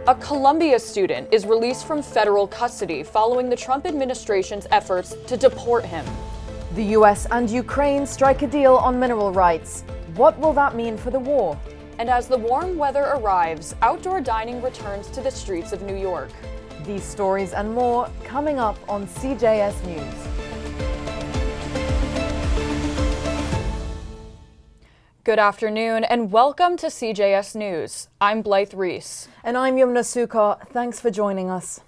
A Columbia student is released from federal custody following the Trump administration's efforts to deport him. The US and Ukraine strike a deal on mineral rights. What will that mean for the war? And as the warm weather arrives, outdoor dining returns to the streets of New York. These stories and more coming up on CJS News. Good afternoon and welcome to CJS News. I'm Blythe Reese. And I'm Yumna Sukar. Thanks for joining us.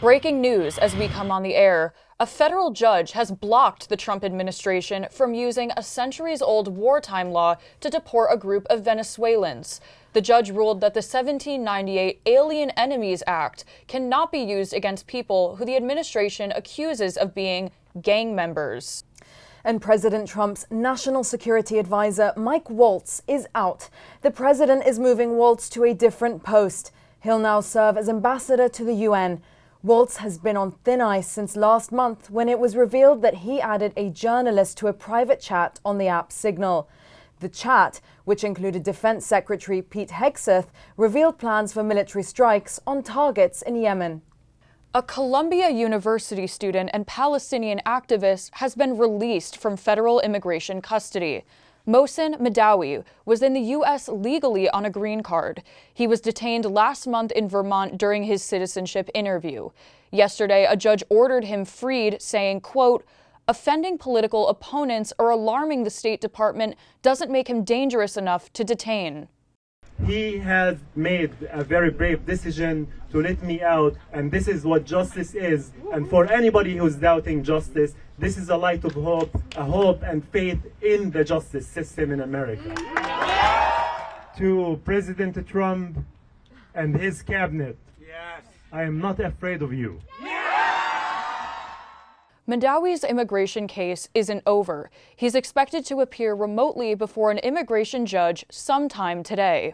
Breaking news as we come on the air. A federal judge has blocked the Trump administration from using a centuries-old wartime law to deport a group of Venezuelans. The judge ruled that the 1798 Alien Enemies Act cannot be used against people who the administration accuses of being gang members. And President Trump's national security advisor, Mike Waltz, is out. The president is moving Waltz to a different post. He'll now serve as ambassador to the UN. Waltz has been on thin ice since last month when it was revealed that he added a journalist to a private chat on the app Signal. The chat, which included Defense Secretary Pete Hegseth, revealed plans for military strikes on targets in Yemen. A Columbia University student and Palestinian activist has been released from federal immigration custody. Mohsen Madawi was in the U.S. legally on a green card. He was detained last month in Vermont during his citizenship interview. Yesterday, a judge ordered him freed, saying, quote, "Offending political opponents or alarming the State Department doesn't make him dangerous enough to detain." He has made a very brave decision to let me out, and this is what justice is. And for anybody who's doubting justice, this is a light of hope, a hope and faith in the justice system in America. To President Trump and his cabinet, yes, I am not afraid of you. Madawi's immigration case isn't over. He's expected to appear remotely before an immigration judge sometime today.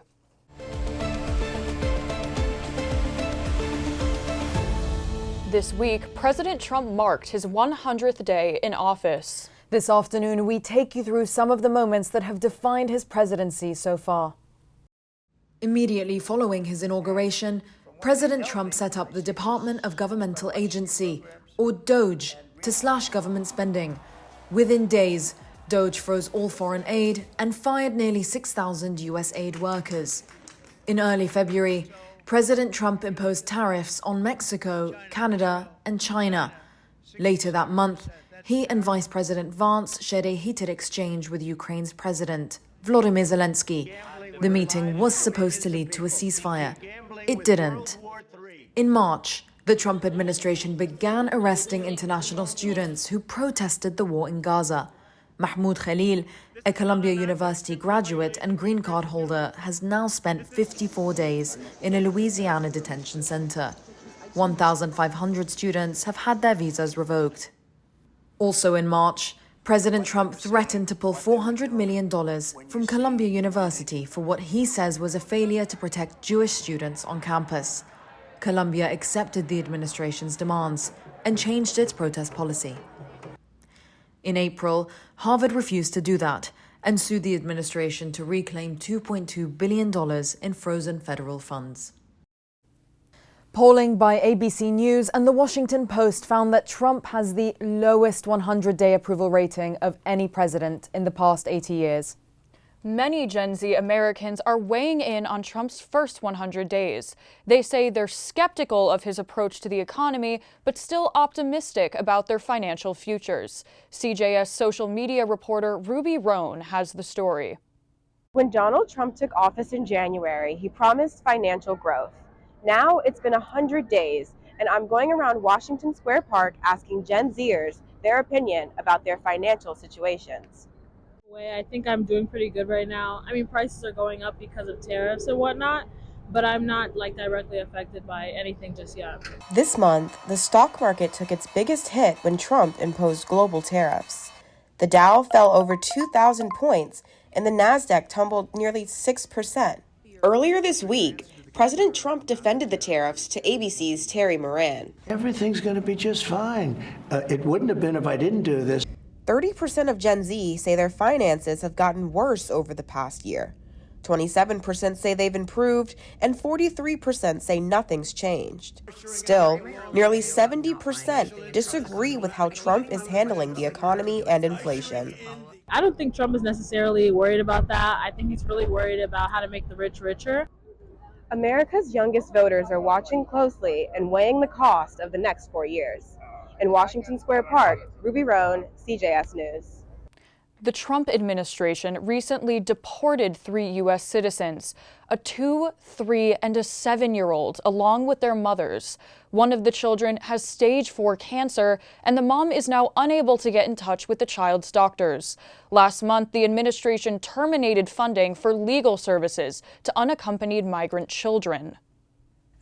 This week, President Trump marked his 100th day in office. This afternoon, we take you through some of the moments that have defined his presidency so far. Immediately following his inauguration, President Trump set up the Department of Governmental Agency, or DOGE, to slash government spending. Within days, DOGE froze all foreign aid and fired nearly 6,000 U.S. aid workers. In early February, President Trump imposed tariffs on Mexico, Canada, and China. Later that month, he and Vice President Vance shared a heated exchange with Ukraine's President, Volodymyr Zelensky. The meeting was supposed to lead to a ceasefire. It didn't. In March, the Trump administration began arresting international students who protested the war in Gaza. Mahmoud Khalil, a Columbia University graduate and green card holder, has now spent 54 days in a Louisiana detention center. 1,500 students have had their visas revoked. Also in March, President Trump threatened to pull $400 million from Columbia University for what he says was a failure to protect Jewish students on campus. Columbia accepted the administration's demands and changed its protest policy. In April, Harvard refused to do that and sued the administration to reclaim $2.2 billion in frozen federal funds. Polling by ABC News and The Washington Post found that Trump has the lowest 100-day approval rating of any president in the past 80 years. Many Gen Z Americans are weighing in on Trump's first 100 days. They say they're skeptical of his approach to the economy, but still optimistic about their financial futures. CJS social media reporter Ruby Rohn has the story. When Donald Trump took office in January, he promised financial growth. Now it's been 100 days, and I'm going around Washington Square Park asking Gen Zers their opinion about their financial situations. I think I'm doing pretty good right now. I mean, prices are going up because of tariffs and whatnot, but I'm not directly affected by anything just yet. This month, the stock market took its biggest hit when Trump imposed global tariffs. The Dow fell over 2,000 points and the Nasdaq tumbled nearly 6%. Earlier this week, President Trump defended the tariffs to ABC's Terry Moran. Everything's going to be just fine. It wouldn't have been if I didn't do this. 30% of Gen Z say their finances have gotten worse over the past year. 27% say they've improved, and 43% say nothing's changed. Still, nearly 70% disagree with how Trump is handling the economy and inflation. I don't think Trump is necessarily worried about that. I think he's really worried about how to make the rich richer. America's youngest voters are watching closely and weighing the cost of the next 4 years. In Washington Square Park, Ruby Roan, CJS News. The Trump administration recently deported 3 U.S. citizens, a 2-, 3-, and a 7-year-old, along with their mothers. One of the children has stage 4 cancer, and the mom is now unable to get in touch with the child's doctors. Last month, the administration terminated funding for legal services to unaccompanied migrant children.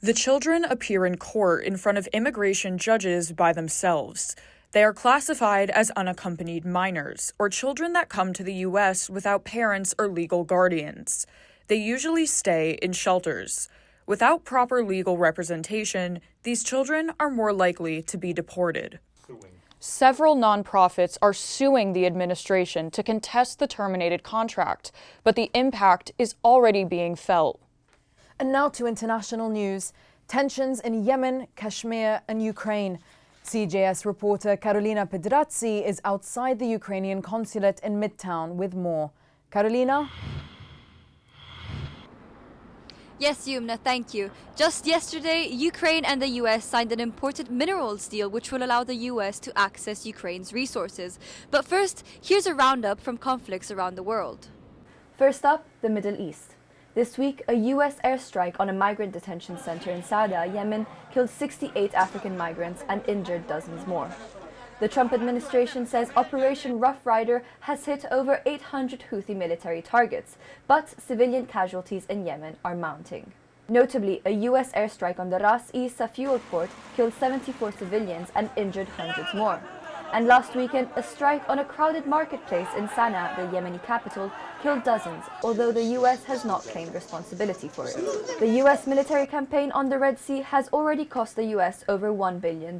The children appear in court in front of immigration judges by themselves. They are classified as unaccompanied minors, or children that come to the U.S. without parents or legal guardians. They usually stay in shelters. Without proper legal representation, these children are more likely to be deported. Several nonprofits are suing the administration to contest the terminated contract, but the impact is already being felt. And now to international news. Tensions in Yemen, Kashmir, and Ukraine. CJS reporter Carolina Pedrazzi is outside the Ukrainian consulate in Midtown with more. Carolina? Yes, Yumna, thank you. Just yesterday, Ukraine and the US signed an important minerals deal which will allow the US to access Ukraine's resources. But first, here's a roundup from conflicts around the world. First up, the Middle East. This week, a U.S. airstrike on a migrant detention center in Sada, Yemen, killed 68 African migrants and injured dozens more. The Trump administration says Operation Rough Rider has hit over 800 Houthi military targets, but civilian casualties in Yemen are mounting. Notably, a U.S. airstrike on the Ras Isa fuel port killed 74 civilians and injured hundreds more. And last weekend, a strike on a crowded marketplace in Sana'a, the Yemeni capital, killed dozens, although the U.S. has not claimed responsibility for it. The U.S. military campaign on the Red Sea has already cost the U.S. over $1 billion.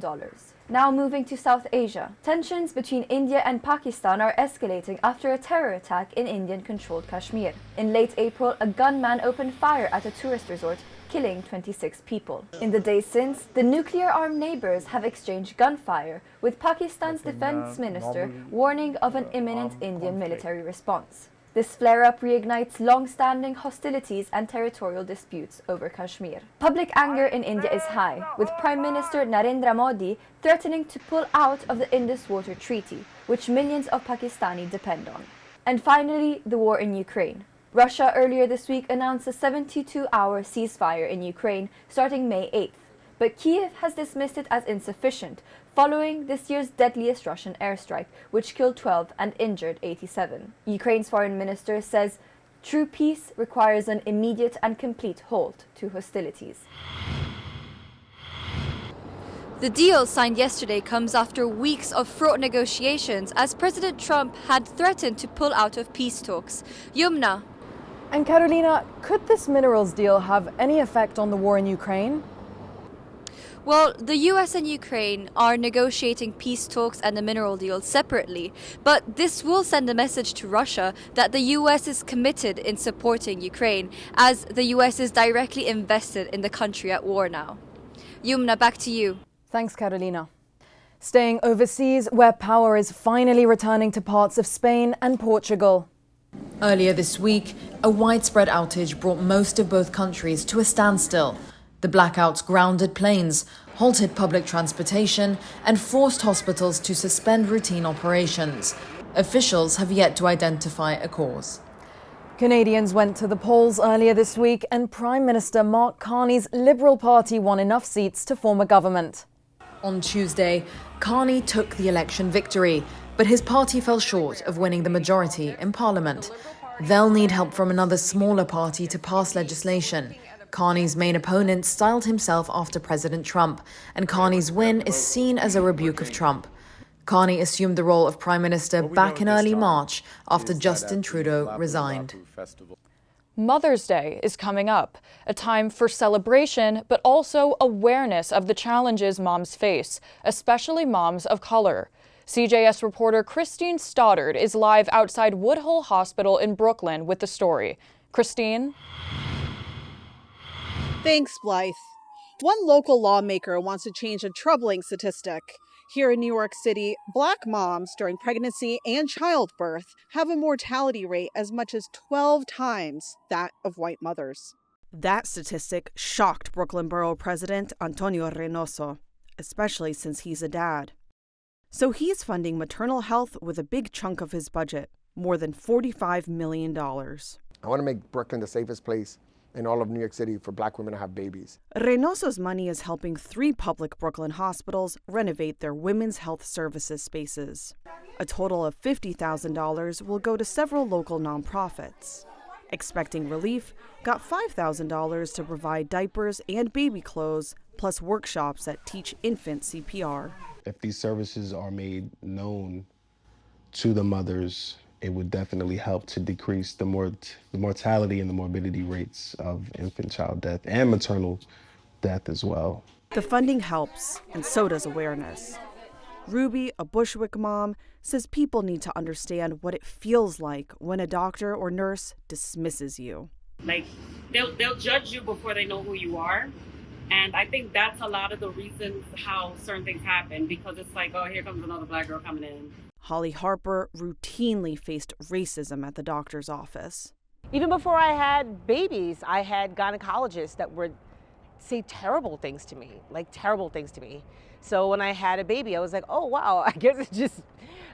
Now moving to South Asia. Tensions between India and Pakistan are escalating after a terror attack in Indian-controlled Kashmir. In late April, a gunman opened fire at a tourist resort, killing 26 people. In the days since, the nuclear-armed neighbors have exchanged gunfire, with Pakistan's defense minister warning of an imminent Indian military response. This flare-up reignites long-standing hostilities and territorial disputes over Kashmir. Public anger in India is high, with Prime Minister Narendra Modi threatening to pull out of the Indus Water Treaty, which millions of Pakistani depend on. And finally, the war in Ukraine. Russia earlier this week announced a 72-hour ceasefire in Ukraine starting May 8th, but Kiev has dismissed it as insufficient, following this year's deadliest Russian airstrike, which killed 12 and injured 87. Ukraine's foreign minister says true peace requires an immediate and complete halt to hostilities. The deal signed yesterday comes after weeks of fraught negotiations as President Trump had threatened to pull out of peace talks. Yumna. And Carolina, could this minerals deal have any effect on the war in Ukraine? Well, the US and Ukraine are negotiating peace talks and the mineral deal separately, but this will send a message to Russia that the US is committed in supporting Ukraine, as the US is directly invested in the country at war now. Yumna, back to you. Thanks, Carolina. Staying overseas, where power is finally returning to parts of Spain and Portugal. Earlier this week, a widespread outage brought most of both countries to a standstill. The blackouts grounded planes, halted public transportation, and forced hospitals to suspend routine operations. Officials have yet to identify a cause. Canadians went to the polls earlier this week, and Prime Minister Mark Carney's Liberal Party won enough seats to form a government. On Tuesday, Carney took the election victory, but his party fell short of winning the majority in Parliament. They'll need help from another smaller party to pass legislation. Carney's main opponent styled himself after President Trump, and Carney's win is seen as a rebuke of Trump. Carney assumed the role of Prime Minister back in early March after Justin Trudeau resigned. Mother's Day is coming up, a time for celebration, but also awareness of the challenges moms face, especially moms of color. CJS reporter Christine Stoddard is live outside Woodhull Hospital in Brooklyn with the story. Christine? Thanks, Blythe. One local lawmaker wants to change a troubling statistic. Here in New York City, Black moms during pregnancy and childbirth have a mortality rate as much as 12 times that of white mothers. That statistic shocked Brooklyn Borough President Antonio Reynoso, especially since he's a dad. So he's funding maternal health with a big chunk of his budget, more than $45 million. I want to make Brooklyn the safest place in all of New York City for Black women to have babies. Reynoso's money is helping 3 public Brooklyn hospitals renovate their women's health services spaces. A total of $50,000 will go to several local nonprofits. Expecting Relief got $5,000 to provide diapers and baby clothes, plus workshops that teach infant CPR. If these services are made known to the mothers, it would definitely help to decrease the mortality and the morbidity rates of infant child death and maternal death as well. The funding helps, and so does awareness. Ruby, a Bushwick mom, says people need to understand what it feels like when a doctor or nurse dismisses you. Like, they'll judge you before they know who you are. And I think that's a lot of the reasons how certain things happen, because it's like, oh, here comes another Black girl coming in. Holly Harper routinely faced racism at the doctor's office. Even before I had babies, I had gynecologists that would say terrible things to me, like terrible things to me. So when I had a baby, I was like, oh, wow, I guess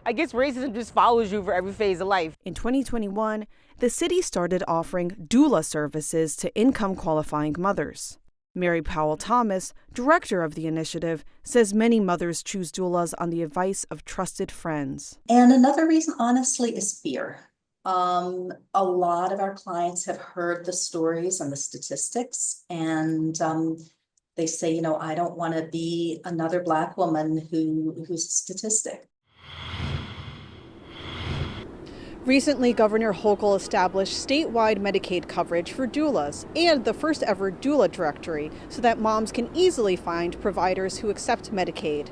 racism just follows you for every phase of life. In 2021, the city started offering doula services to income qualifying mothers. Mary Powell Thomas, director of the initiative, says many mothers choose doulas on the advice of trusted friends. And another reason, honestly, is fear. A lot of our clients have heard the stories and the statistics, and they say, I don't want to be another Black woman who's a statistic. Recently, Governor Hochul established statewide Medicaid coverage for doulas and the first ever doula directory so that moms can easily find providers who accept Medicaid.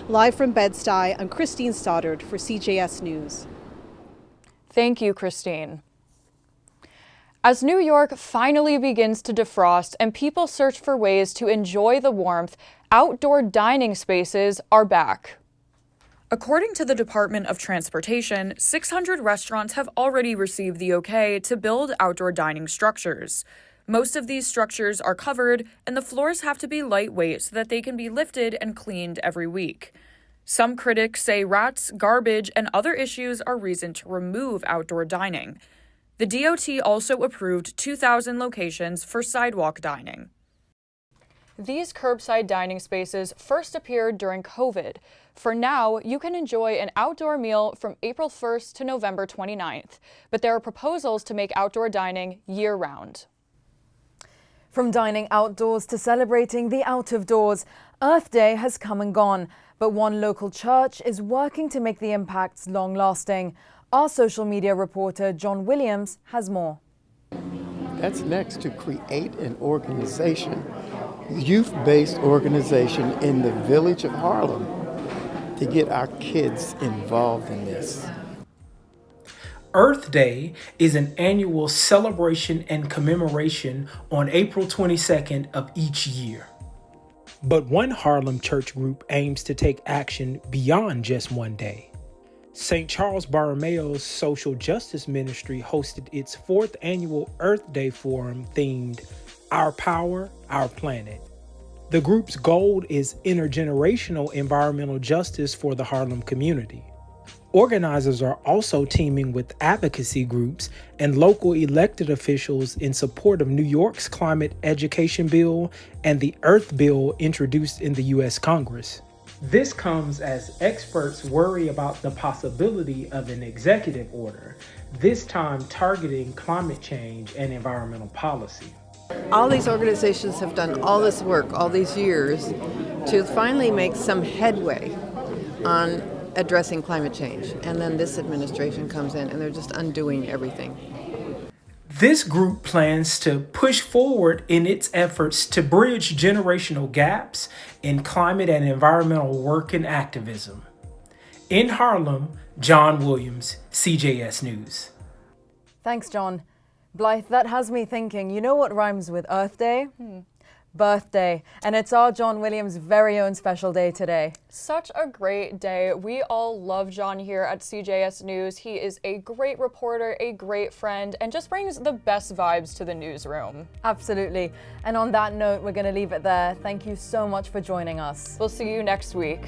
Live from Bed-Stuy, I'm Christine Stoddard for CJS News. Thank you, Christine. As New York finally begins to defrost and people search for ways to enjoy the warmth, outdoor dining spaces are back. According to the Department of Transportation, 600 restaurants have already received the okay to build outdoor dining structures. Most of these structures are covered, and the floors have to be lightweight so that they can be lifted and cleaned every week. Some critics say rats, garbage, and other issues are reason to remove outdoor dining. The DOT also approved 2,000 locations for sidewalk dining. These curbside dining spaces first appeared during COVID. For now, you can enjoy an outdoor meal from April 1st to November 29th, but there are proposals to make outdoor dining year-round. From dining outdoors to celebrating the out of doors, Earth Day has come and gone, but one local church is working to make the impacts long-lasting. Our social media reporter John Williams has more. That's next to create an organization, youth-based organization in the village of Harlem to get our kids involved in this. Earth Day is an annual celebration and commemoration on April 22nd of each year. But one Harlem church group aims to take action beyond just one day. St. Charles Borromeo's Social Justice Ministry hosted its 4th annual Earth Day Forum themed Our Power, Our Planet. The group's goal is intergenerational environmental justice for the Harlem community. Organizers are also teaming with advocacy groups and local elected officials in support of New York's climate education bill and the Earth Bill introduced in the U.S. Congress. This comes as experts worry about the possibility of an executive order, this time targeting climate change and environmental policy. All these organizations have done all this work all these years to finally make some headway on addressing climate change. And then this administration comes in and they're just undoing everything. This group plans to push forward in its efforts to bridge generational gaps in climate and environmental work and activism. In Harlem, John Williams, CJS News. Thanks, John. Blythe, that has me thinking, you know what rhymes with Earth Day? Birthday. And it's our John Williams' very own special day today. Such a great day. We all love John here at CJS News. He is a great reporter, a great friend, and just brings the best vibes to the newsroom. Absolutely. And on that note, we're going to leave it there. Thank you so much for joining us. We'll see you next week.